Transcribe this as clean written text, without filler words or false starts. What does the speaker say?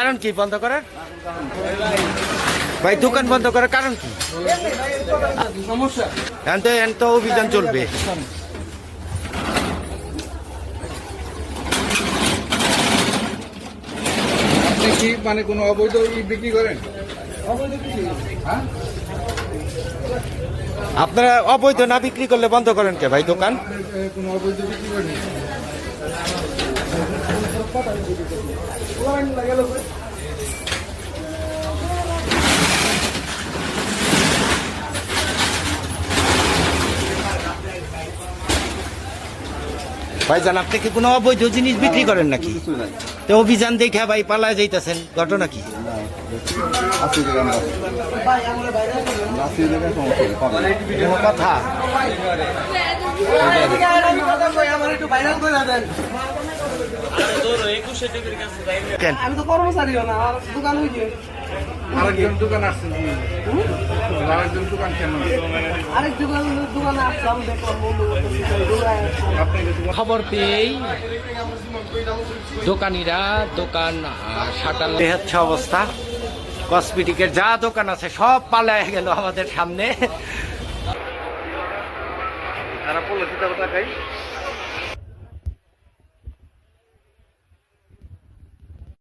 কারণ কি বন্ধ করার? ভাই দোকান বন্ধ করার কারণ কি? সমস্যা এখন তো অভিযান চলবে। আপনি কি মানে কোনো অবৈধ বিক্রি করেন? হ্যাঁ, আপনারা অবৈধ না বিক্রি করলে বন্ধ করেন কে ভাই দোকান? কোনো অবৈধ বিক্রি করেন? ভাইজান আপনি কি কোনো অবৈধ জিনিস বিক্রি করেন নাকি? তো অভিযান দেখে ভাই পালায় যাইতেছেন, ঘটনা কি? কোনো কথা কেন? আমি তো কর্মচারীও না, আমার দোকান হয়েছে। আরেকজন দোকান আসছেন, আরেকজন দোকান কেন? আরেক দোকানে আসলাম, দেখলাম বন্ধু আপনি খবর পেয়েই দোকানিরা দোকান শাটার এই হচ্ছে অবস্থা। কসমেটিকের যা দোকান আছে সব পালায় গেল আমাদের সামনে। তারা পলিসি টাকাই